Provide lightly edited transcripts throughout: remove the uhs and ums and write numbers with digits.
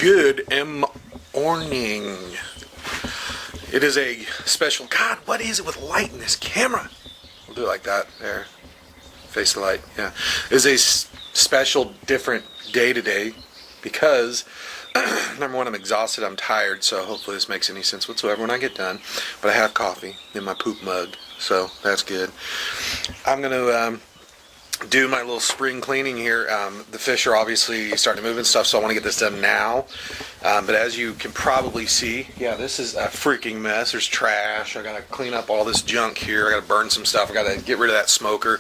Good morning. It is a special. God, what is it with light in this camera? We'll do it like that. There. Face the light. Yeah. It is a special, different day today because, number one, I'm exhausted. I'm tired. So hopefully this makes any sense whatsoever when I get done. But I have coffee in my poop mug. So that's good. I'm going to do my little spring cleaning here. The fish are obviously starting to move and stuff, so I want to get this done now. But as you can probably see, yeah, this is a freaking mess. There's trash. I gotta clean up all this junk here. I gotta burn some stuff. I gotta get rid of that smoker.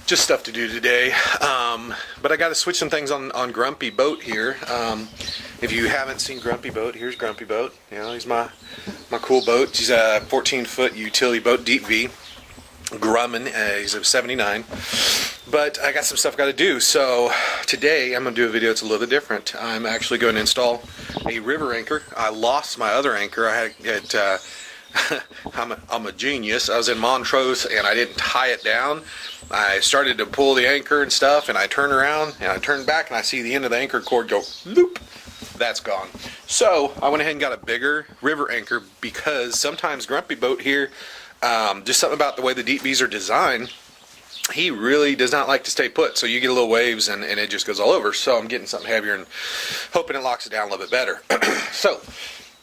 Just stuff to do today. But I gotta switch some things on Grumpy Boat here. If you haven't seen Grumpy Boat, here's Grumpy Boat. You know, he's my cool boat. He's a 14-foot utility boat, deep V. Grumman, he's a 79, but I got some stuff I got to do. So today I'm going to do a video that's a little bit different. I'm actually going to install a river anchor. I lost my other anchor. I had I'm a genius. I was in Montrose and I didn't tie it down. I started to pull the anchor and stuff, and I turned around and I turned back and I see the end of the anchor cord go loop. That's gone. So I went ahead and got a bigger river anchor because sometimes Grumpy Boat here, just something about the way the deep V's are designed, he really does not like to stay put. So you get a little waves and it just goes all over. So I'm getting something heavier and hoping it locks it down a little bit better. So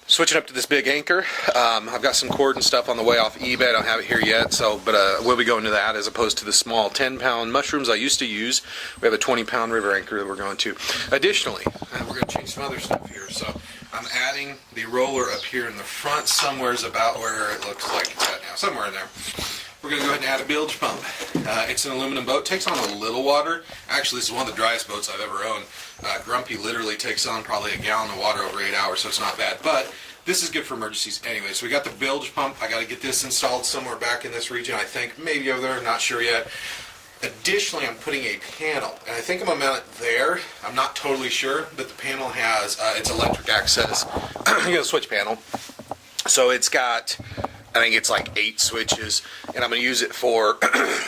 switching up to this big anchor. I've got some cord and stuff on the way off eBay. I don't have it here yet, but we'll be going to that as opposed to the small 10-pound mushrooms I used to use. We have a 20-pound river anchor that we're going to. Additionally, we're going to change some other stuff here. So I'm adding the roller up here in the front. Somewhere's about where it looks like it's at now. Somewhere in there. We're going to go ahead and add a bilge pump. It's an aluminum boat. Takes on a little water. Actually, this is one of the driest boats I've ever owned. Grumpy literally takes on probably a gallon of water over 8 hours, so it's not bad. But this is good for emergencies anyway. So we got the bilge pump. I got to get this installed somewhere back in this region. I think maybe over there. I'm not sure yet. Additionally, I'm putting a panel, and I think I'm going to mount it there. I'm not totally sure, but the panel has its electric access. You know, switch panel. So it's got, I think it's like 8 switches, and I'm going to use it for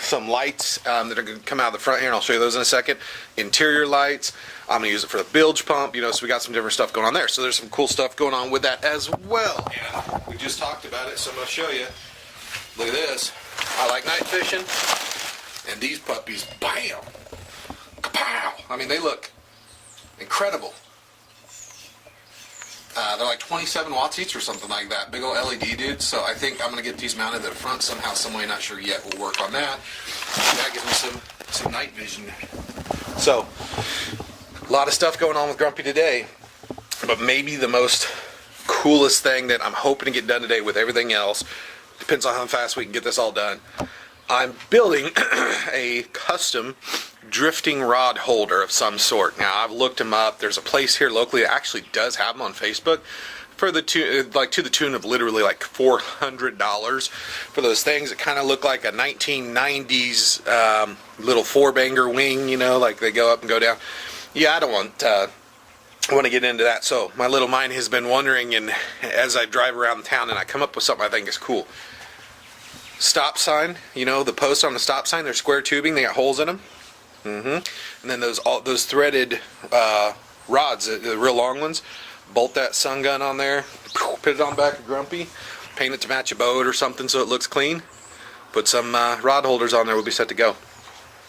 some lights that are going to come out of the front here, and I'll show you those in a second. Interior lights. I'm going to use it for the bilge pump, you know, so we got some different stuff going on there. So there's some cool stuff going on with that as well. And we just talked about it, so I'm going to show you. Look at this. I like night fishing. And these puppies, bam, kapow. I mean, they look incredible. They're like 27 watts each or something like that. Big old LED dudes. So I think I'm going to get these mounted at the front somehow, some way. Not sure yet. We'll work on that. That gives me some night vision. So a lot of stuff going on with Grumpy today. But maybe the most coolest thing that I'm hoping to get done today with everything else, depends on how fast we can get this all done. I'm building a custom drifting rod holder of some sort. Now, I've looked them up. There's a place here locally that actually does have them on Facebook for to the tune of literally like $400 for those things that kind of look like a 1990s little four-banger wing, you know, like they go up and go down. Yeah, I don't want to get into that. So my little mind has been wondering, and as I drive around town and I come up with something I think is cool. Stop sign, you know, the posts on the stop sign, they're square tubing, they got holes in them. And then those threaded rods, the real long ones, bolt that sun gun on there, put it on back of Grumpy, paint it to match a boat or something so it looks clean. Put some rod holders on there, we'll be set to go.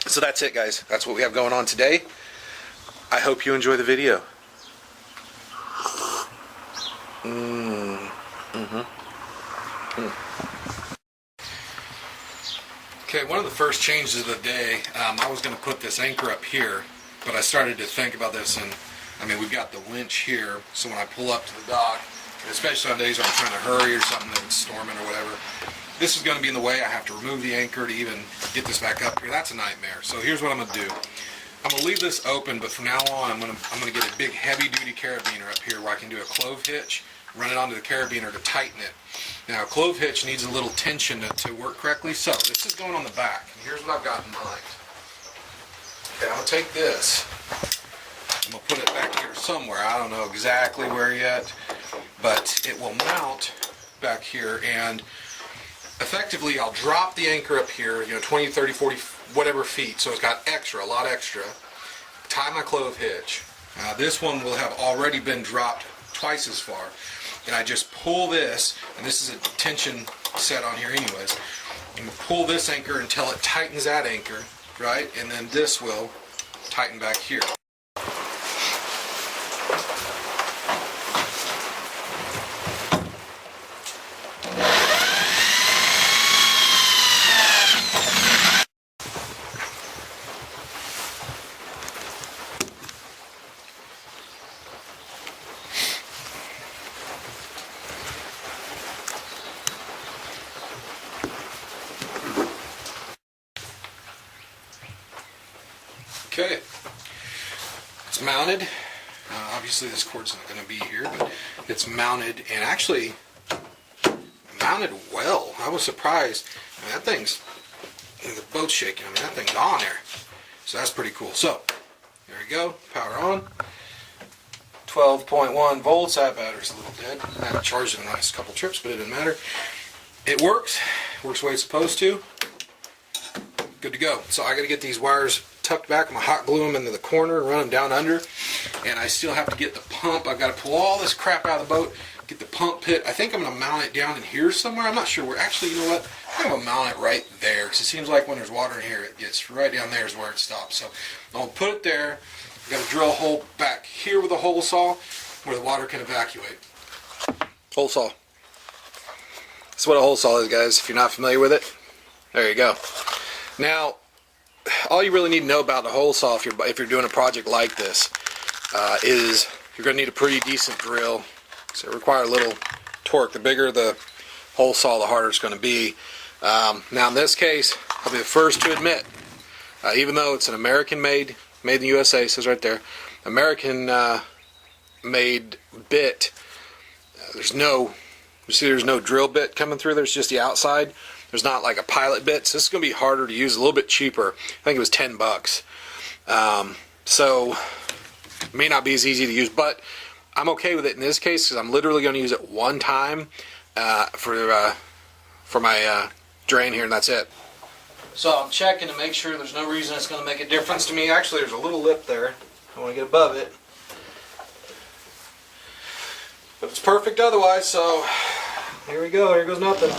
So that's it, guys. That's what we have going on today. I hope you enjoy the video. Okay, one of the first changes of the day, I was going to put this anchor up here, but I started to think about this, and I mean, we've got the winch here, so when I pull up to the dock, especially on days where I'm trying to hurry or something that's storming or whatever, this is going to be in the way. I have to remove the anchor to even get this back up here. That's a nightmare. So here's what I'm going to do. I'm going to leave this open, but from now on, I'm going to get a big heavy-duty carabiner up here where I can do a clove hitch, run it onto the carabiner to tighten it. Now, a clove hitch needs a little tension to work correctly, so this is going on the back. And here's what I've got in mind. Okay, I'm going to take this. I'm going to put it back here somewhere. I don't know exactly where yet, but it will mount back here, and effectively I'll drop the anchor up here, you know, 20, 30, 40, whatever feet, so it's got extra, a lot extra. Tie my clove hitch, This one will have already been dropped twice as far. And I just pull this, and this is a tension set on here anyways, and pull this anchor until it tightens that anchor, right? And then this will tighten back here. Okay, it's mounted. Obviously this cord's not going to be here, but it's mounted, and actually mounted well. I was surprised. I mean, that thing's, the boat's shaking. I mean, that thing's on there. So that's pretty cool. So, there we go. Power on. 12.1 volts. That battery's a little dead. I haven't charged it in the last couple trips, but it didn't matter. It works. Works the way it's supposed to. Good to go. So I got to get these wires tucked back. I'm going to hot glue them into the corner and run them down under. And I still have to get the pump. I've got to pull all this crap out of the boat, get the pump pit. I think I'm going to mount it down in here somewhere. I'm not sure where. Actually, you know what? I'm going to mount it right there, because it seems like when there's water in here, it gets right down there is where it stops. So I'm going to put it there. I've got to drill a hole back here with a hole saw where the water can evacuate. Hole saw. That's what a hole saw is, guys. If you're not familiar with it, there you go. Now, all you really need to know about the hole saw if you're doing a project like this is you're going to need a pretty decent drill. So it requires a little torque. The bigger the hole saw, the harder it's going to be. Now in this case, I'll be the first to admit, even though it's an American-made, made in the USA, it says right there, American-made bit. There's no drill bit coming through. There's just the outside. There's not like a pilot bit, so this is going to be harder to use, a little bit cheaper. I think it was $10. So it may not be as easy to use, but I'm okay with it in this case because I'm literally going to use it one time for my drain here, and that's it. So I'm checking to make sure there's no reason it's going to make a difference to me. Actually, there's a little lip there. I want to get above it. But it's perfect otherwise, so here we go. Here goes nothing.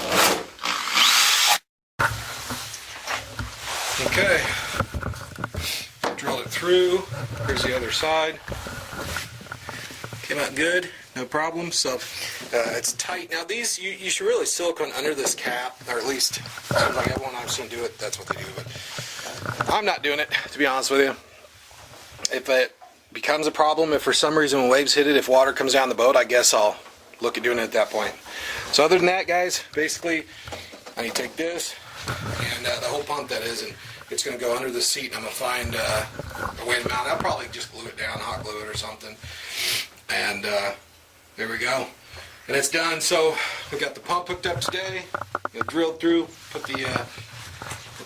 Okay, drilled it through. Here's the other side. Came out good, no problem. So it's tight. Now these, you should really silicone under this cap, or at least seems like everyone I've seen do it, that's what they do. But I'm not doing it, to be honest with you. If it becomes a problem, if for some reason when waves hit it, if water comes down the boat, I guess I'll look at doing it at that point. So other than that, guys, basically I need to take this and the whole pump, that is, and it's going to go under the seat, and I'm going to find a way to mount it. I'll probably just glue it down, hot glue it or something. And there we go. And it's done. So we got the pump hooked up today. It drilled through, put the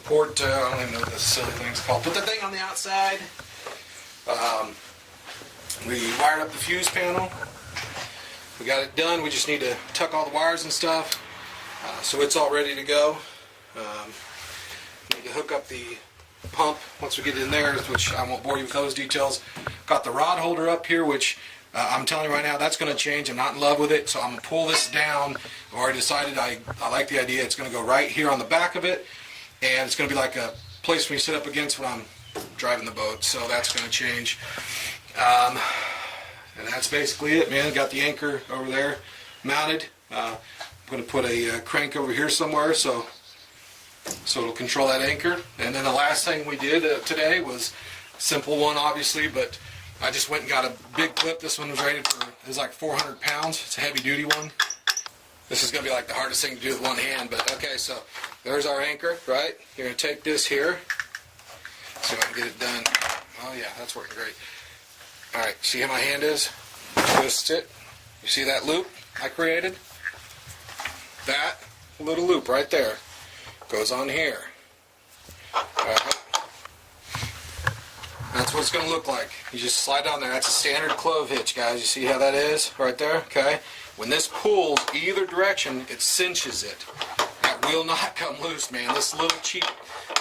port, I don't even know what this silly thing's called. Put the thing on the outside. We wired up the fuse panel. We got it done. We just need to tuck all the wires and stuff. So it's all ready to go. Need to hook up the pump once we get in there, which I won't bore you with those details. Got the rod holder up here, which I'm telling you right now, that's going to change. I'm not in love with it, so I'm going to pull this down. I've already decided I like the idea. It's going to go right here on the back of it, and it's going to be like a place for me to sit up against when I'm driving the boat, so that's going to change. And that's basically it, man. Got the anchor over there mounted. I'm going to put a crank over here somewhere so it'll control that anchor. And then the last thing we did today was a simple one, obviously, but I just went and got a big clip. This one was rated for, it was like 400 pounds. It's a heavy duty one. This is going to be like the hardest thing to do with one hand, but okay, so there's our anchor, right? You're going to take this here. See if I can get it done. Oh yeah, that's working great. Alright, see how my hand is? Twist it. You see that loop I created? That little loop right there goes on here. That's what it's going to look like. You just slide down there. That's a standard clove hitch, guys. You see how that is right there? Okay. When this pulls either direction, it cinches it. That will not come loose, man. This little cheap,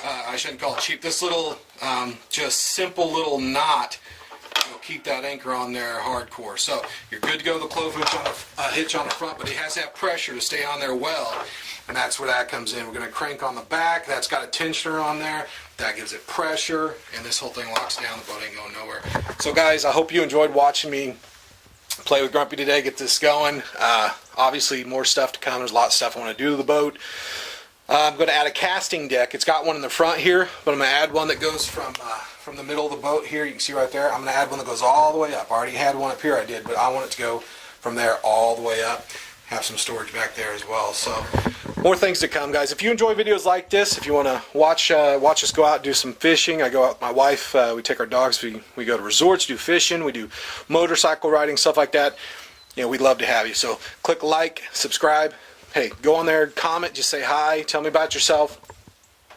I shouldn't call it cheap, this little just simple little knot You'll keep that anchor on there hardcore. So you're good to go with the clove hitch on the front, but it has to have pressure to stay on there well. And that's where that comes in. We're going to crank on the back. That's got a tensioner on there. That gives it pressure, and this whole thing locks down. The boat ain't going nowhere. So guys, I hope you enjoyed watching me play with Grumpy today, get this going. Obviously more stuff to come. There's a lot of stuff I want to do to the boat. I'm going to add a casting deck. It's got one in the front here, but I'm going to add one that goes from the middle of the boat here. You can see right there. I'm going to add one that goes all the way up. I already had one up here, I did, but I want it to go from there all the way up. Have some storage back there as well. So more things to come, guys. If you enjoy videos like this, if you want to watch us go out and do some fishing, I go out with my wife. We take our dogs. We go to resorts, do fishing, we do motorcycle riding, stuff like that. You know, we'd love to have you. So click like, subscribe. Hey, go on there, comment, just say hi, tell me about yourself,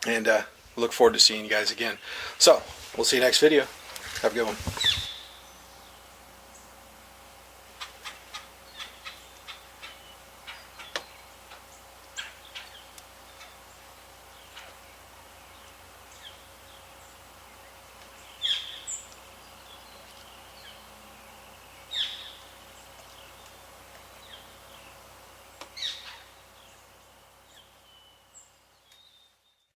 and look forward to seeing you guys again. So we'll see you next video. Have a good one.